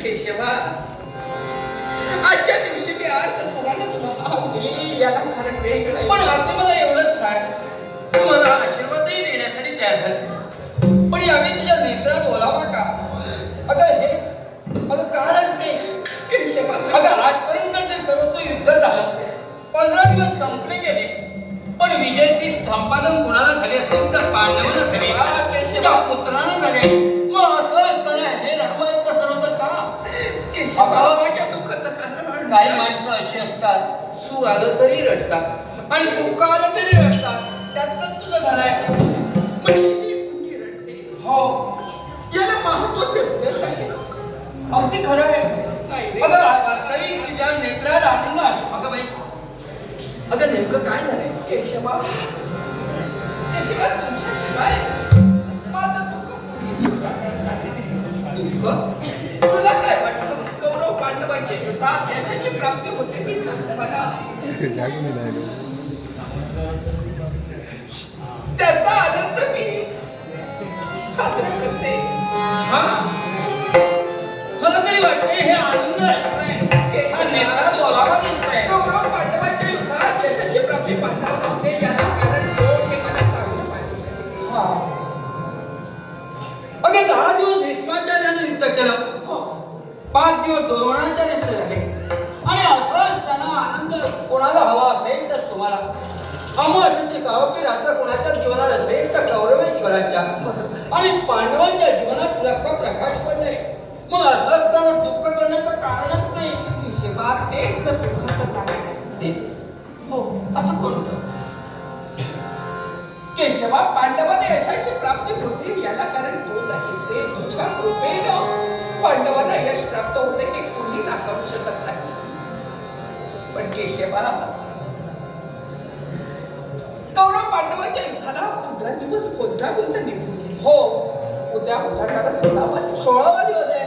केशवा, आजच्या दिवशी मी अर्थ सराने तुला हाक दिली, याला कारण वेगळं. पण आता मला एवढंच सांग, तू मला आशीर्वादही देण्यासाठी तयार झाली, पण यावेळी तुझ्या नेत्रात ओलावा का? अगं का रडते केशवा? अगं आजपर्यंत जे सर्वस्व युद्ध झालं, 15 दिवस संपले गेले, पण विजयश्री संपादन कुणाला झाले असेल तर पांडवांना झाले, तुझ्या पुत्राने झाले. मग असं असताना हे रडवायचं सर्वस्व का? केशवा, माझ्या दुःखाचं कारण. काही माणसं अशी असतात, सुख आलं तरी रडतात आणि दुःख आलं तरी रडतात. त्यातलं तुझं झालंय. म्हणजे ती मुलगी रडते. हो, याला महत्व तेवढंच आहे. अगदी खरं आहे. नाही रे. अगं वास्तविक तुझ्या नेत्रात आनंद असतो. अगं बाई, अगं नेमकं काय झालंय? केशवा, केशवा, तुझ्याशिवाय माझं दुःख पुढे जीवनात नाही. दुःख? तुला काय वाटतं? कौरव पांडवांच्या युद्धात यशाची प्राप्ती होते की मला त्याचा आनंद मी साजरा करते. हा, मला तरी वाटते हे आनंद असतंय, हा नेत्रात ओलावा दिसतोय. कौरव पांडवांच्या युद्धात यशाची प्राप्ती पाहणार होते, याला कारण कोण हे मला सांगलं पाहिजे. हा, अगं 10 दिवस भीष्माचार्याने युद्ध केलं, 5 दिवस द्रोणाचार्याचे झाले, आणि असं असताना आनंद कोणाला हवा असेल तर तुम्हाला, अमावास्येची काळोखी रात्र कोणाच्या जीवनात असेल तर कौरवेश्वराच्या, आणि पांडवांच्या जीवनात लख्ख प्रकाश पडले. मग असं असताना दुःख करण्याचं कारणच नाही. केशवा, तेच तर दुःखाचं कारण आहे. तेच हो, असं कोण होतं? केशवा, पांडवांना यशाची प्राप्ती होते, याला कारण तोच आहेस रे. तुझ्या कृपेनं पांडवांना यश प्राप्त होते हे कोणी नाकारू शकत नाही. पण केशवा, कौरव पांडवांच्या युद्धाला 15 दिवस बोलता बोलता निघून गेले. हो, उद्या उजाडाला 16वा दिवस आहे,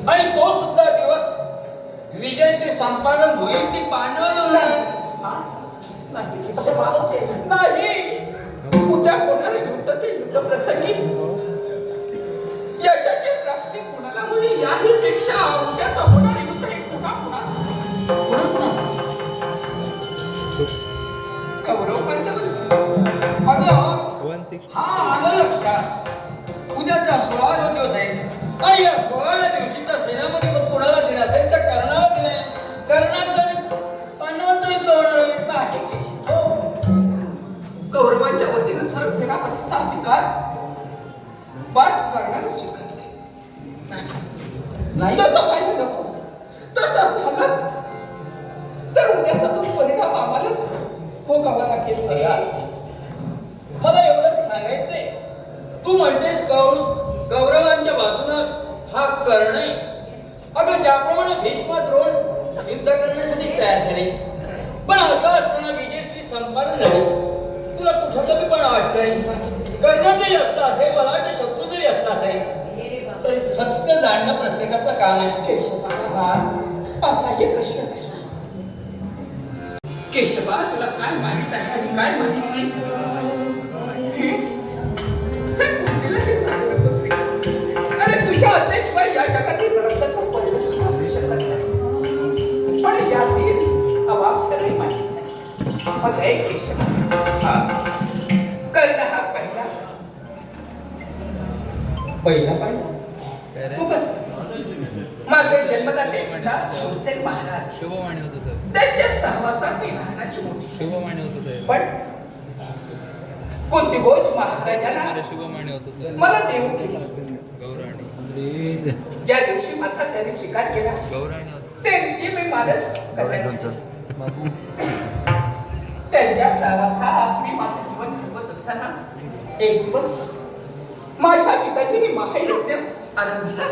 आणि तो सुद्धा दिवस विजयश्री संपादन होईल ती पांडव नाही. उद्या होणारे युद्ध ते युद्ध प्रसंगी यशाची प्राप्ती कोणाला होईल याही पेक्षा उद्याचं होणारे युद्ध हे पुन्हा कौरव पांडवांचं. अगं हा आलं लक्षात. उद्याचा 16वा दिवस आहे, आणि या 16व्या दिवशीचा सेनापती मग कोणाला दिला असेल तर कर्णाला दिलाय. कर्णाचं पांडवांचं युद्ध होणार आहे. हो, कौरवांच्या वतीनं सरसेनापतीचा अधिकार वाट करण्याला स्वीकारले नाही तसं व्हायला नको. तसं झालं तर उद्याचा तो परिणाम आम्हालाच भोगावा लागेल. मला एवढंच सांगायचंय, तू म्हणतेस कौरवांच्या बाजूनं हा कर्ण आहे. अगं ज्याप्रमाणे भीष्म द्रोण युद्ध करण्यासाठी तयार झाले, पण असं असताना विजयश्री संपादन झाली, तुला कुठं तरी पण वाटतंय कर्ण जरी असता असेल, मला वाटतं शत्रू जरी असता असेल, तरी सत्य जाणणं प्रत्येकाचं काम आहे. केशवा, असाही प्रश्न नाही. केशवा, तुला काय माहित आहे आणि काय माहित नाही अरे तुझ्या आज्ञेशिवाय या जगातील रक्षाचं परिवर्तन होऊ शकत नाही. पण यातील अवाक्षरही माहित नाही. मग हे केशवा, कर्ण हा पहिला तू कसं? माझे जन्मदाते पिता शिवसेन महाराज, त्यांच्या सहवासात मी लहानाची मोठी. पण कोणती गोष्ट महाराजांना मला देऊ केली. ज्या दिवशी माझा त्यांनी स्वीकार केला त्यांची मी मानस करण्याची, त्यांच्या सहवासात मी माझं जीवन घडवत असताना एक दिवस माझ्या पिताची मी महायज्ञ आरंभिला.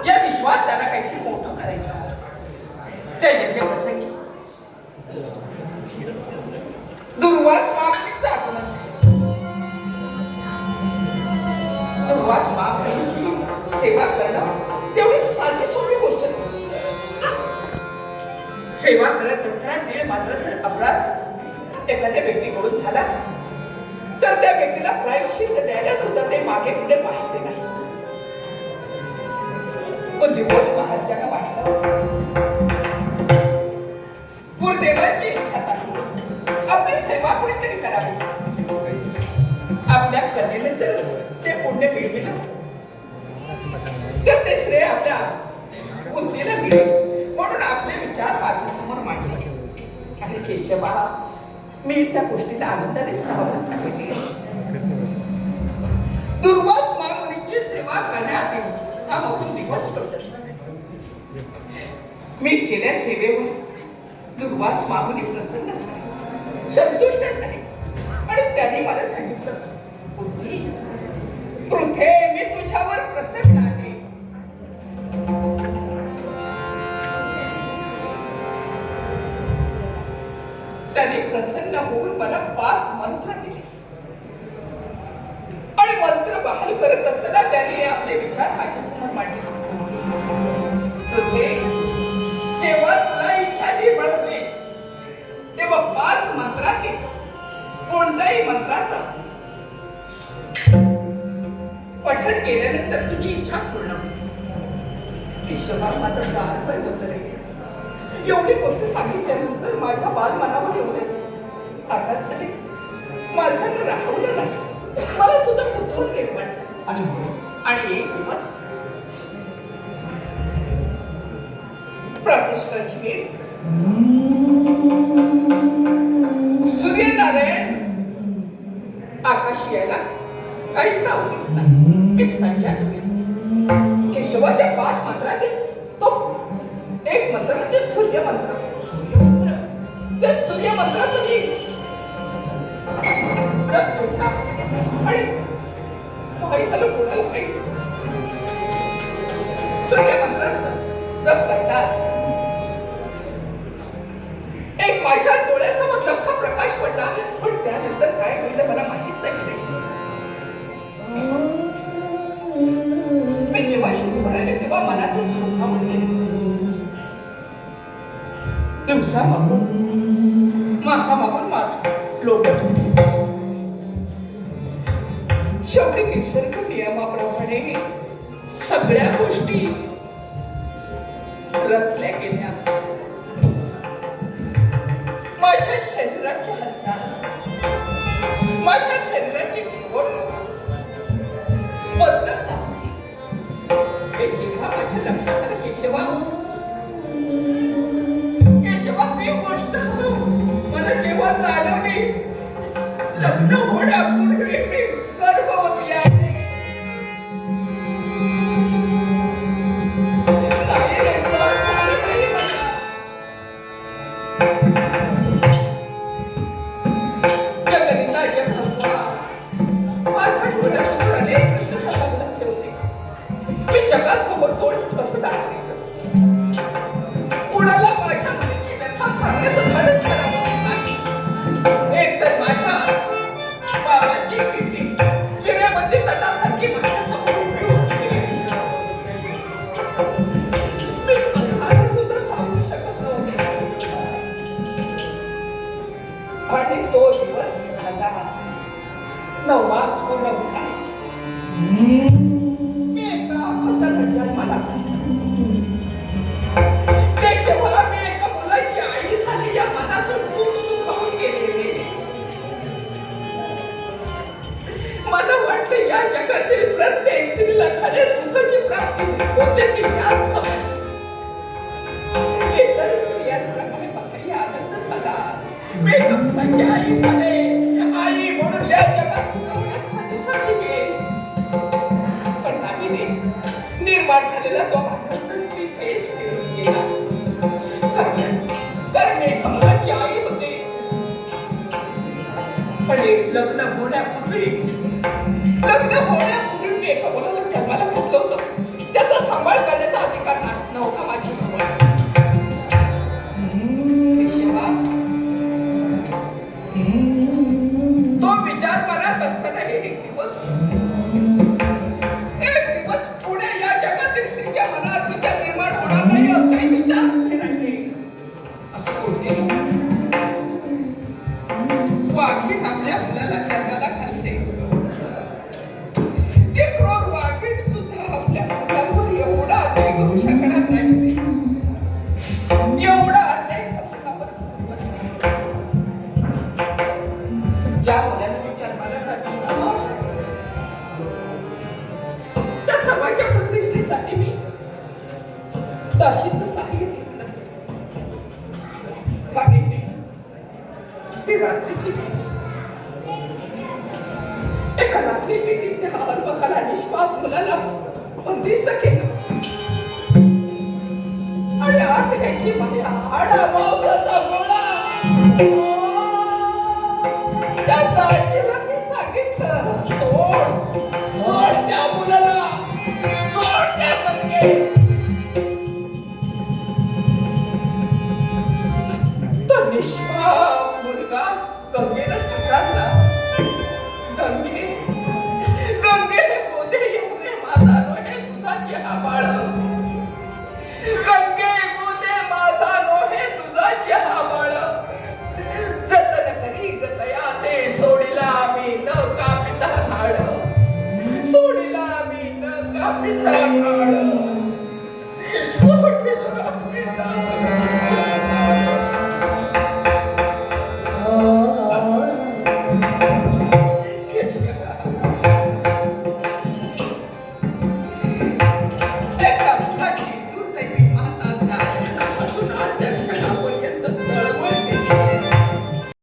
या विश्वात त्याला काहीतरी मोठं करायचं होतं. त्या यज्ञ प्रसंगी दुर्वास महामुनीचा आगमन झाले. दुर्वास महामुनीची सेवा करणं तेवढी साधी सोपी गोष्ट नाही. सेवा करत असताना तीळ मात्र जर अपराध एखाद्या व्यक्तीकडून झाला तर त्या व्यक्तीला प्रायश्चित्त द्यायला सुद्धा ते मागे पुढे पाहायचे नाही. व दिवस महाराजांना वाटलं गुरुदेवांची इच्छा झाली आपली सेवा कोणीतरी करावी. आपल्या कलेने जर ते पुण्य मिळविलं तर ते श्रेय आपल्या बुद्धीला मिळेल म्हणून आपले विचार माझ्या समोर मांडले. आणि केशवा मी त्या गोष्टीला आनंदाने सहमत झालेली आहे. दुर्वास महामुनीची सेवा करण्यात दिवसामधून दिवस टोचत मी केल्या सेवेवर दुर्वास महामुनी प्रसन्न झाले, संतुष्ट झाले आणि त्यांनी मला सांगितलं, बुद्धी पृथे मी तुझ्यावर प्रसन्न आहे. त्यांनी प्रसन्न होऊन मला 5 मंत्र दिले आणि मंत्र बहाल करत असताना त्यांनी आपले विचार माझ्या समोर मांडले. पृथे जेव्हा तुला इच्छा निर्माण होते तेव्हा 5 मंत्रातील कोणत्याही मंत्राचा पठण केल्यानंतर तुझी इच्छा पूर्ण होते. केशवा माझं बालपण होतं रे. एवढी गोष्ट सांगितल्यानंतर माझ्या बालमनावर एवढे आघात झाले, माझ्यानं राहवलं नाही. मला सुद्धा कुतूहल निर्माण झालं. आणि एक दिवस प्रातःकाळची वेळ, सूर्यनारायण आकाशी यायला काही सावली नाही. मी संध्यात गेली. केशवा त्या 5 मंत्रातील तो एक मंत्र म्हणजे सूर्यमंत्र. सूर्यमंत्र त्या सूर्यमंत्राचं मी जप केला आणि काही झालं कोणाला माहिती. सूर्यमंत्राचं जप करताच एक माझ्या डोळ्यासमोर लख्ख प्रकाश पडला, पण त्यानंतर काय घडलं मला माहित नाही. मी जेव्हा शुरू म्हणाले तेव्हा मनातून सुखावून गेले. दिवसा मागून मासा मागून मास लोटत होते. शेवटी निसर्ग नियमाप्रमाणे सगळ्या गोष्टी रचल्या गेल्या. माझ्या शरीराची हालचाल, माझ्या शरीराची ठेवण बदलत झाली. हे जेव्हा माझ्या लक्षात आलं, केशवा ती गोष्ट मला जेव्हा जाणवली, लग्न होण्यापूर्वी मी गर्भवती आहे. नाही रे, सहन झालं नाही मला. जगन्नाथ जगदंबा माझ्या डोळ्यासमोर अनेक प्रश्न सतत लागले होते. मी जगासमोर तोंड कसं दाखवायचं, कुणाला माझ्या मनाची व्यथा सांगण्याचं धाडस करावं नाही. एक तर माझ्या बाबाची कीर्ती चिरेबंदी तटासारखी माझ्यासमोर उभी होती. मी स्वतःला सुद्धा सांगू शकत नव्हते. आणि तो दिवस आला. 9 मास पूर्ण होताच मी एका अपत्याला जन्माला केशवाला मी एका मुलाची आई झाली या मनातून खूप सुखावून गेले. मला वाटलं या जगातील प्रत्येक स्त्रीला खऱ्या सुखाची प्राप्ती होते ती याच समय. इतर स्त्रियांप्रमाणे मलाही आनंद झाला. मी एका मुलाची आई झाले. आई म्हणून या जगात एवढ्यासाठी संधी मिळेल. पण नाही रे, निर्माण झालेला तो आनंद तिथेच फिरून गेला. कारण एका मुलाची आई होते. पण लग्न होण्यापूर्वी मी एका मुलाला जन्माला घातलं होतं. त्याचा सांभाळ करण्याचा अधिकार नव्हता माझ्याजवळ. तो विचार मनात असताना एक दिवस पुढे या जगातील स्त्रीच्या मनात विचार निर्माण होणार नाही असे विचार फिरले. असं कोणते वाघीण आपल्या मुलाला जन्माला घालते. ती क्रूर वाघीण सर्वांच्या प्रतिष्ठेसाठी मी दाशीचं सहाय्य घेतलं आणि ती रात्रीची वेळ एका लाकडी पेटीत त्या अल्पकाला निष्पाप मुलाला बंदिस्त केलं आणि आत घ्यायची मध्ये हाडा मांसाचा गोळा. त्या दासीला मी सांगितलं, सोड सोड त्या मुलाला, सोड त्या गंगेत. तो निष्पाप मुलगा गंगेला स्वीकारला. गंगे गंगे गोदे येऊने माझा नोहे तुझा चेहरा गंगे गोदे माझा नोहे तुझा चेहरा जतन करी गतया ते सोडिला मी न कापिता हाड, सोडिला मी न कापिता हाड.